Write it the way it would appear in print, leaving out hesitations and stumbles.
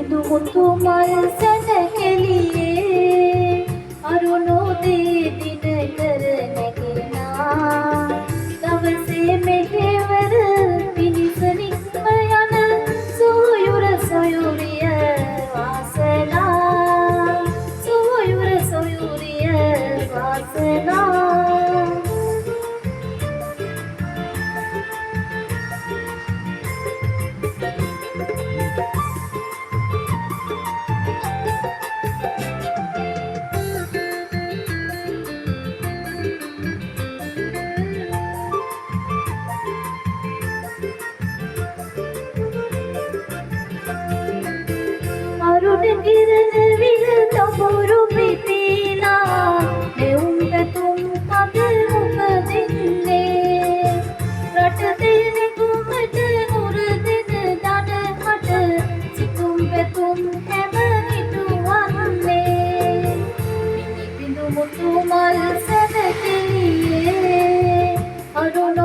බිඳු මුතු මල් සැනකෙළියේ අරුණෝදේ දින කර නැගෙනා දවසේ මෙහෙවර පිණිස නික්ම යන සොයුර සොයුරිය වාසනා සොයුර සොයුරිය වාසනා කිරණ විල තඹුරු පිපිලා දෙවුම් පැතුම් කඳ උපදින්නේ රට දෙනෙකුමට නුර දෙන දඩකට සිතුම් පැතුම් හැම හිටුවන්නේ මිනි බිඳු මුතු මල් සැනකෙළියේ අරුණ